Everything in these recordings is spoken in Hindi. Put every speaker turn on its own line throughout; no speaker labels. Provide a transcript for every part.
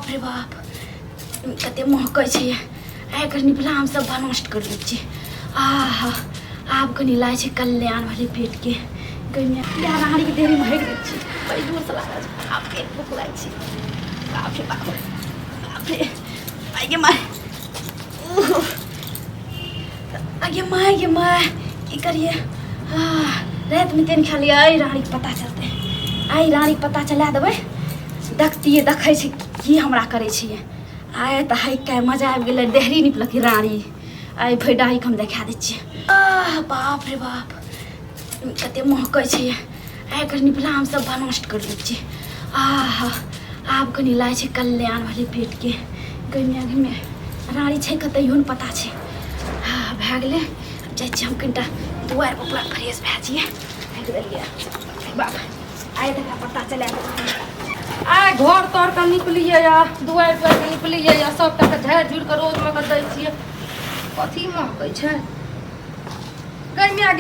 रे बाप कते महकै छै एकर निपला हम सब नष्ट कर दै छी आहा आब कनी लाय छै कल्याण वाले पेट के गइया या रानी के देरी महक दै छी बड़ी दूर से लागल छै आब पेट भूख लाग छै बाप रे आगे माय आगे माय की करिए रात में तेन खा लिया आई रानी के पता चलते आई रानी के पता चला देबै देखतिए देखै छै की हमरा करै छियै आय तऽ है के मजा आबि गेलै देहरी निपलक रानी आइ भैडाही के हम देखा दै छियै बाप रे बाप कते महकै छै एकर निपला हम सब नष्ट कर दै छियै आहा आब कनी लाय छै कल्याण वाले पेट के गइया रानी छै कतैयो ने पता छै भए गेलै जाइ छी हम कनिटा दुआर पर पूरा फ्रेश भए छियै बाप आइ देखा पता चला
आइ घर तर के निकलिए या दुआर पर के निकलिए या सबटा के झाड़ झुड़ के रोज में कर दै छियै कथी महकै छै गइया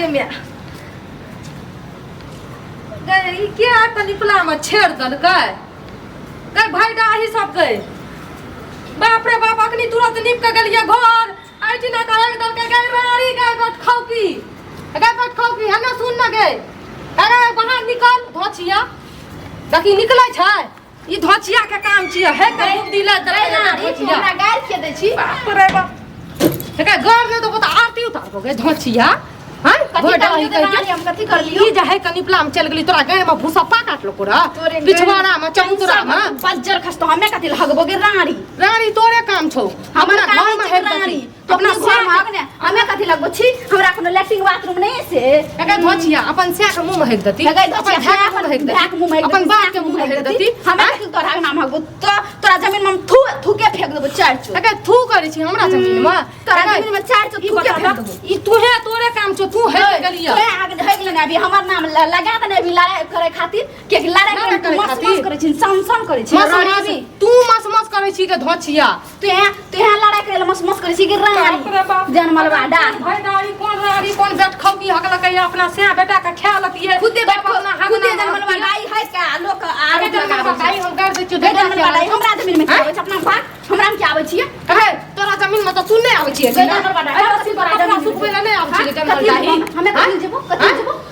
गई ई के त निपला में छेड़ देलकै गई भाई डाही सब गई बाप रे बाप अखनी तुरंत निप के गेलिए घर आई दिना का एक देलकै गई रानी गई बट खौकी हना सुन न गई अरे बाहर निकल धोचिया देखी निकलै छै ई धोचिया के काम छियै हे के बुद्धि ले दे धोचिया
हमरा गाल के दै छी
बाप रे बाप हेका घर में तो बता आरती उतार गए धोचिया हां
हम कथी कर लियो
ई जे है कनिपला में चल गेली तोरा गाय में भूसा काट लो कोरा पिछवाड़ा में चबूतरा में
बज्जर खस तो हमें कथी लगबो गे
रानी तोरे काम छौ
हमरा घर में है रानी तो अपना घर में आगने हमें कथी लगबो छी हमरा कोनो लैट्रिन बाथरूम नहीं से
हेका धोचिया अपन से के मुंह में हेक दती
अपन
भाग के मुंह में हेक दती अपन बाप के मुंह में हेक दती
हमें कथी तोरा नाम हगबो तो तोरा जमीन में थू के फेंक देबो चार चो
हेका थू करै छी हमरा जमीन में
तोरा जमीन में चार चो थू के फेंक देबो
ई तोरे काम छौ तू हे गलिया
तोरे आगे हेक लेने अभी हमर नाम लगा दने अभी लड़ाई करे खातिर के लड़ाई करे मस करे छी सन करे छी
रानी तू मस करे छी के धोचिया
तू यहाँ लड़ाई करे मस करे छी के रानी जनमल बाडा
भाई रानी कौन बेट खौकी हकल के अपना से बेटा का ख्याल लतिए
खुदे जनमल बाडा है का लोग आगे
लगाई हम कर दे छी
जनमल बाडा हमरा जमीन में आबै छ अपना बात हमरा में के आबै छी
हे तोरा जमीन में तो तू नहीं आबै छी
जनमल बाडा
अपना सुख पे नहीं आबै छी जनमल बाडा
हमें कथि जेबो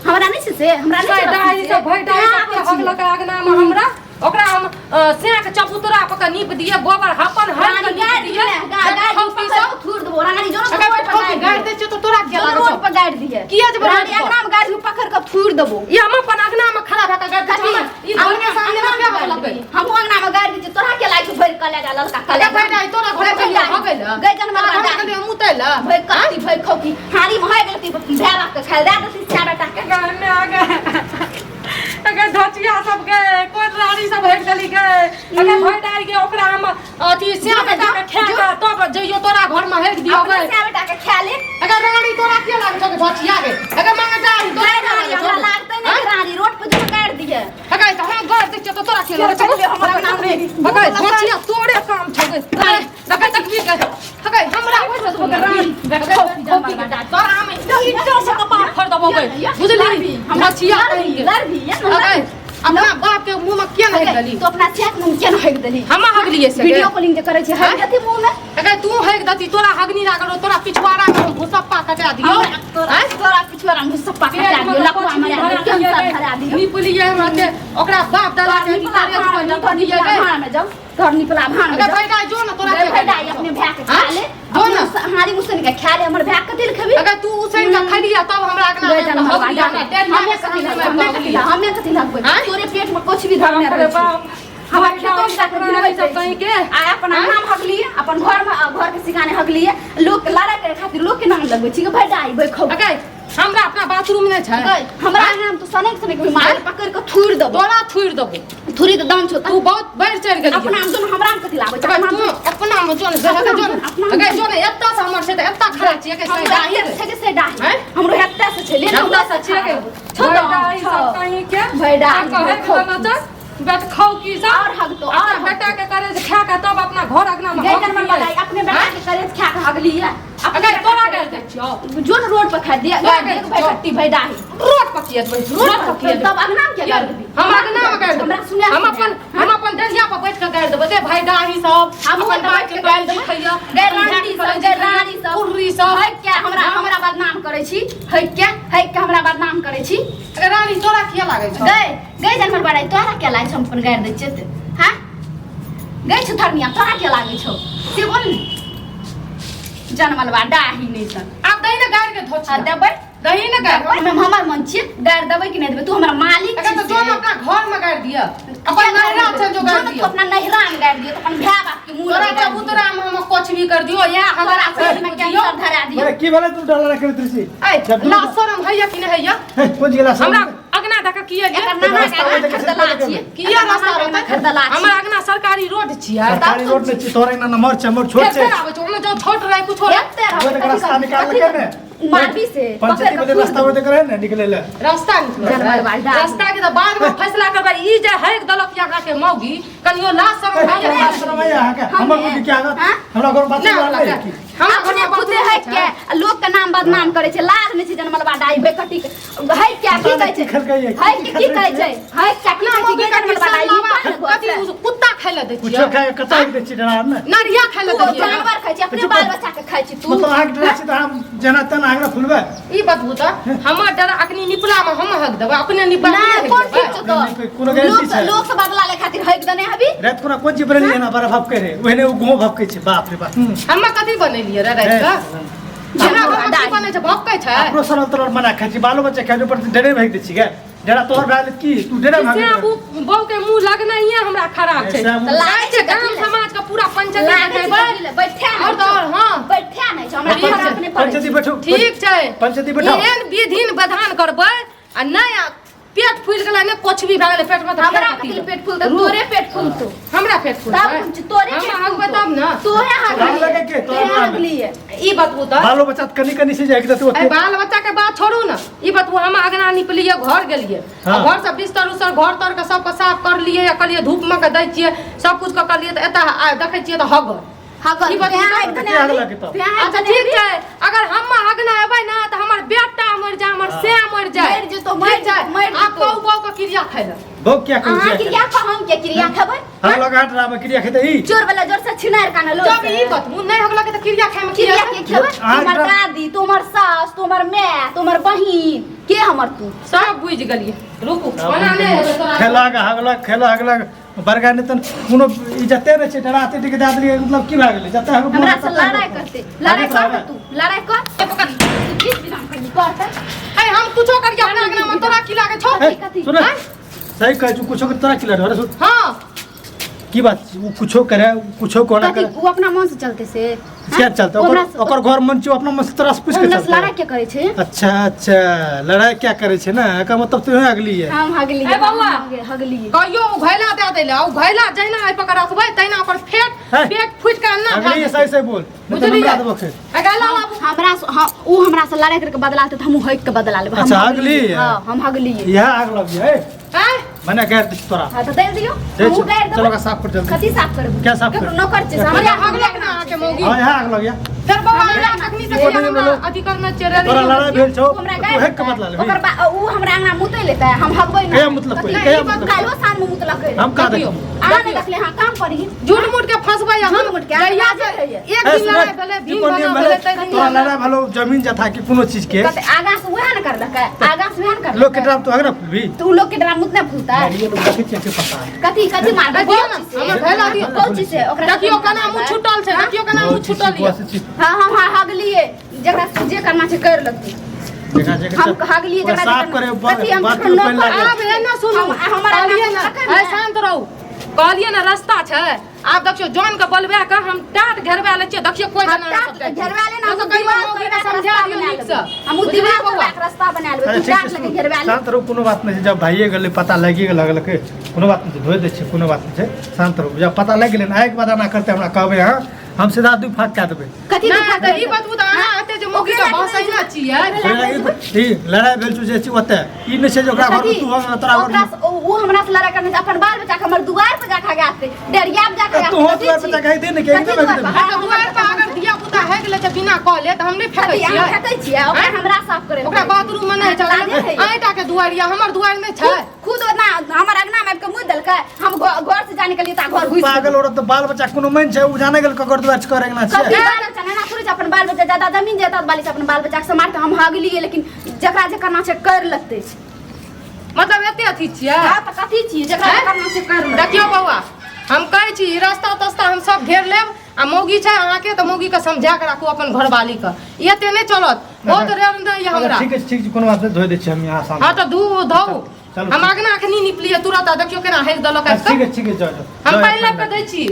हमरा नहीं से हमरा नहीं
डाही सब भाई डाही सब हकल के आगना में हमरा ओकरा हम से के चबूतरा पर के नीप दिए गोबर हपन हर के नीप दिए
गाड़ी सब थूर देबो रानी जो
गाड़ दे छ तो तोरा के लागो
रोड पर गाड़ दिए
किया जे
रानी अगना में गाड़ी पकड़ के थूर देबो
ये हम अपन अगना में खड़ा भा के गाड़ दे ई हमने सामने में क्या होला पे
हम अगना में गाड़ दी तोरा के लाग भर के लगा ललका कले
भाई डाही तोरा घर पे हो गेल
गई जनमल बाडा
के मुतैल
भई कथि भई खौकी हारी में हो गेल ती भेला के खाल दे दती चार बेटा के
घर में आ गए अगर धोचिया सब गए कोन रानी सब हेट गली गए अगर भाई डाही के ओकरा हम अथी से बेटा के खा के तब जइयो तोरा घर में हेट दियो गए
से बेटा के खा ले
अगर रानी तोरा के लाग छ धोचिया के अगर मांगे डाही तोरा
रानी हमरा लागते नहीं रानी रोड पर जो गाड़ दिए
अगर तो हम गाड़ दे छ तो तोरा के लाग छ
हमरा नाम नहीं
अगर धोचिया तोरे काम छ लगे तक भी अगर हमरा होय छ रानी खौकी के डाट तोरा में इतना से कपार फड़ दबो गए बुझली हम धोचिया
लड़
अपना बाप के मुंह में क्या नहीं गली
तो अपना चेक मुंह क्या नहीं दली
हम हगलिए से
वीडियो कॉलिंग करे छे हग दती मुंह में
अगर तू हग दती तोरा हगनी लागलो तोरा पिछवाड़ा में भुसप्पा कटा दियो
तोरा पिछवाड़ा में भुसप्पा कटा दियो लकवा हमारे कैंसर धरा दियो
निपलिए हमरा के ओकरा बाप दादा के
निपलिए भाड़ में जाओ घर निपला भाड़ में
अगर भाई जो ना तोरा
के भाई अपने भैया के खा ले जो ना हारी मुसन के खा ले हमर भैया कथि खबी
अगर तू उसन का खा लिया तब हमरा अगला
हमें कथि लगबै तोरे पेट में कुछ भी धरने रहे
हमार खेतों में जाकर गिरबै सब कहीं के
आ अपन नाम हकली अपन घर के सिकाने हकली लोग लड़ा के खातिर लोग के नाम लगबै छी भाई डाई भाई खौ
हमरा अपना बाथरूम में छै
हमरा नाम तो सने के मार पकड़ के थूर दबो
तोरा थूर दबो
थूरी के दाम छो
तू बहुत बढ़ चढ़ गेली
अपना हम दोनों हमरा कथि लाबै छ
तू अपना में जोन अगर जोन एत्ता से हमर से एत्ता खड़ा छिए के से डाही
से डाही हमरो हेत्ता से छै ले
एत्ता से छिए के डाही सब कहीं के
भाई डाही
बेट खाओ की सा
और हग तो
और बेटा के करे खा के तब अपना घर अगना में
गई जनमल बाडा अपने बेटा के करे खा के हगली है
अगर तोरा कर दे छियो
जोन रोड पर खा दिया एक भाई कट्टी भाई डाही
रोड पर किए रोड पर किए
तब अगना में क्या कर देबी
हम अगना में कर देब
हमरा सुने
हम अपन डरिया पर बैठ के कर देब दे भाई डाही सब
हम
अपन भाई के गाल देखैया
गैरांटी सब
उर्री सब
है क्या हमरा बदनाम करै छी है क्या हमरा बदनाम करै छी
रानी तोरा किया लागे छ
गए जनमर बड़ाई तोरा क्या लागे छ हम अपन गाड़ दै छियै हां गए छ धर्मिया तोरा क्या लागे छ से बोल जनमल बा डाही नहीं त
आप दही ना गाड़ के धोछि
देबै
दही ना गाड़
हम हमर मन छियै गाड़ देबै कि नहीं देबै तू हमरा मालिक
अगर तो जो अपना घर में गाड़ दिया अपन नहरा अच्छा जो गाड़ दिया
अपना नहरा में गाड़ दियो तो अपन भाई बाप के मुंह
तोरा चबूतरा में हम कुछ भी कर दियो या हमारा पेट में
कैंसर धरा दियो
अरे की भले तू डॉलर करत रही
ए लाशरम हैया कि नहीं हैया
कोन गेला सब
हमरा अगना दका किया जे
एकर नाना के खरदला छियै
किया रास्ता रहता
खरदला
हमरा अगना सरकारी रोड छियै
सरकारी रोड में तोरे ना नंबर चमर छोड़ से
आवे छ ओमे जो छोट रहे कुछ हो
वो तक रास्ता निकाल के ने
मारबी से
पंचायती में रास्ता वो करे ना निकले ले
रास्ता निकल रास्ता के तो बाद में फैसला करबा ई जे है दलक यहाँ के मौगी कनियो लाशरम हैया
शर्म है यहाँ का हमर को क्या हमरा घर बात नहीं की
हम अपने खुदे है क्या लोग के नाम बदनाम करे छै लाज में छै जनमलबा डाई बेकटी है क्या की कहै छै है की कहै छै है क्या की कहै छै जनमलबा डाई
कथि कुत्ता खाय ले दै छियै
कुछो खाए कता दे छी डरा ना
नरिया खाय ले दै छियै
जानवर खाय छै अपने बाल बच्चा के खाय छै तू
तो आग डरा छी त हम जना तन आगरा खुलबे
ई बतबू त हमर डर अखनी निपला में हम हक देबे अपने निपला
नहीं कौन ठीक छ तो
कोनो गारंटी छै
लोग से बदला ले खातिर हक दने हबी
रात को कोन जी बरली ना बड़ा भाव करे ओहने वो घो भपके छै बाप रे बाप
हम कथि बनेलिए रे रात का हमरा घर में बने छै भक्कै छै
अपनो सरल तरल मना खाइ छी बालो बच्चा खाइ पर डरे भाग दे छी गे जरा तोहर भाग की तू डरे भाग
से अब बहू के मुंह लगना ही हमरा खराब छै
तो
लागे छै गांव समाज का पूरा पंचायत में
बैठा
और तो हां
बैठा नहीं छै हमरा अपने
पंचायती बैठो
ठीक छै
पंचायती बैठो
एहन विधिन विधान करबै आ नहीं पेट फूल गेला ने कुछ भी भए गेलै पेट में
हमरा पेट फूल तोरे पेट फूल तो
हमरा पेट फूल
तब तोरे
हम आग बताब ना
तोहे
राम लगे के तो
लिए
ई बतबू त
बालो बच्चा कनी कनी से जाके तो
ए बाल बच्चा के बात छोड़ू ना ई बतबू हम अगना निकलिए घर गेलिए घर से बिस्तर उस्तर घर तर के सब साफ कर लिए या कलिए धूप में के दै छिए सब कुछ के करलिए त एता देखै छिए त हगर
हगर
अच्छा ठीक है अगर हम अगना एबै ना त हमर बेटा मर जा हमर से मर जाए
मर जे तो मर जाए
आप कौ कौ के क्रिया खैला
बहु क्या कर
अहाँ क्रिया को हम के क्रिया खबै
हम लोग हाथ ड्रामा क्रिया खेते ई
चोर वाला जोर से छिनार कान लो
जब ई बतबू नहीं हगला के त क्रिया खाए में
क्रिया के खेबै तुम्हार दादी तुम्हार सास तुम्हार माय तुम्हार बहिन के हमर तू
सब बुझ गेलिए रुकू बना ले
खेला हगला बरगा ने तन कोनो इज्जते न छै डराते टिके दाद लिए मतलब की भाग गेलै जते हम
हमरा से लड़ाई करते लड़ाई कर तू लड़ाई कर पकड़ किस बिना करते
ए हम कुछो कर के अपना अगना में तोरा की लागे छौ
कथी
सुन सही कह तू कुछो के तरह की लड़ सुन
हां
की बात वो कुछो करे कुछो कोना करे
वो अपना मन से चलते से
क्या चलता ओकर घर मन छ अपना मन से तरह से पूछ के चलता
लड़ाई क्या करे छे
अच्छा अच्छा लड़ाई क्या करे छे ना का मतलब तू अगली है
हम हगली
ए बौआ
हगली
कहियो घैला दे देले ओ घैला जैना आई पकड़ रखबै तैना ओकर पेट फुट के ना
अगली सही से बोल
बुझली
देबो के
अगला
हमरा ऊ हमरा से लड़ाई करके बदला त हम हक के बदला लेब
अच्छा अगली
हां हम हगली
यह आग लग है
हैं
मने गैर तोरा
हां तो दे दियो
चलो,
हम गैर
चलो का साफ कर जल्दी
कथी साफ करब
क्या साफ कर
नौकर छे
हमरा
हमरा
हगला के ना आके मौगी
हां यह आग लग गया
फिर बाबा हमरा अखनी से अधिकार में चेरे
तोरा लड़ाई भेल छौ
हमरा
तू हेक के बदला ले
ओकर ऊ हमरा अंगना मुते लेता है हम हगबै ना
क्या मतलब कोई क्या मतलब
कालो सान में मुतलक है
हम का देखियो
आ नहीं देखले हां काम करी
झूठ मूठ के फंसबै हम
झूठ मूठ के
जहिया से एक दिन लड़ाई भेले दिन बना भेले तै
तोरा लड़ाई भलो जमीन जथा की कोनो चीज के
कते आगा से वहन कर लका आगा से वहन कर
लोग के ड्राम तो अगर खुलबी
तू लोग के ड्राम मुतने फूलता है
ये लोग देखे के पता है
कथी कथी मारबे
हमरा घैला दियो
कौन चीज से ओकरा
देखियो कना मुंह छुटल छै देखियो कना मुंह छुटल है
हां हम हगलिए जकरा से जे करना छै कर लती
देखा जे
हम हगलिए जकरा
साफ करे
कथी हम
बात पे लागे
आब एना सुनु
हमरा
ए शांत रहू कहलिए ना रास्ता छै आब देखियो जॉन के बलबा के हम टाट घेरबा ले छियै देखियो कोई जना
घेरवा लेना
तो कहियो मौगी के समझा दियो नीक से
हम दीवार पर रास्ता बना लेब तू टाट लगे घेरवा ले
शांत रहो कोनो बात नहीं जब भाइये गेले पता लगी लगल के कोनो बात नहीं धोइ दै छै कोनो बात नहीं छै शांत रहो जब पता लग गेले ना एक बात ना करते हमरा कहबे हां हम सीधा दू फाट के देबे
कथी
ना
दिखा
त ई बात बुता ना एते जे मौगी के भाषा ना छियै
ई लड़ाई भेल छै जे छी ओते ई नै छै जे ओकरा घर तू तोरा घर
वो हमरा से लड़ा करने अपन बाल बच्चा के हमर दुआर पे जाके आते डेरिया पे जाके
तो हो द्वार पे जाके दे ने के एकदम एकदम
तो दुआर पर अगर दिया पुता है गेले त बिना कहले त हम नहीं फेकै छियै
फेकै छियै ओकरा हमरा साफ करे
ओकरा बाथरूम में नहीं चले आइटा के दुआरिया हमर दुआर में छै
खुद ना हमर अंगना में के मुंह देलकै हम घर से जाने के लिए ता घर घुस
पागल औरत तो बाल बच्चा कोनो मन छै उ जाने गेल ककर द्वार करे ना छै
कभी बाल बच्चा ना थोड़ी अपन बाल बच्चा ज्यादा जमीन जेता बाली से अपन बाल बच्चा के समार के हम हागली लेकिन जकरा जे करना छै कर लगते छै
मतलब एते अथी छियै
हां त कथि छी जकरा जे करना छै कर ले
देखियो बौआ हम कहै छी रास्ता तस्ता हम सब घेर लेब आ मौगी छै अहाँ के त मौगी के समझा के राखू अपन घरवाली के एते नहीं चलत बहुत रेल दे ये हमरा
ठीक है कोनो बात नहीं धोइ दै छी हम यहाँ सामने
हां त धौ हम अगना अखनी निपलिए तुरंत देखियो केना हेल दलक
ठीक है जाओ
हम पहले के दै छी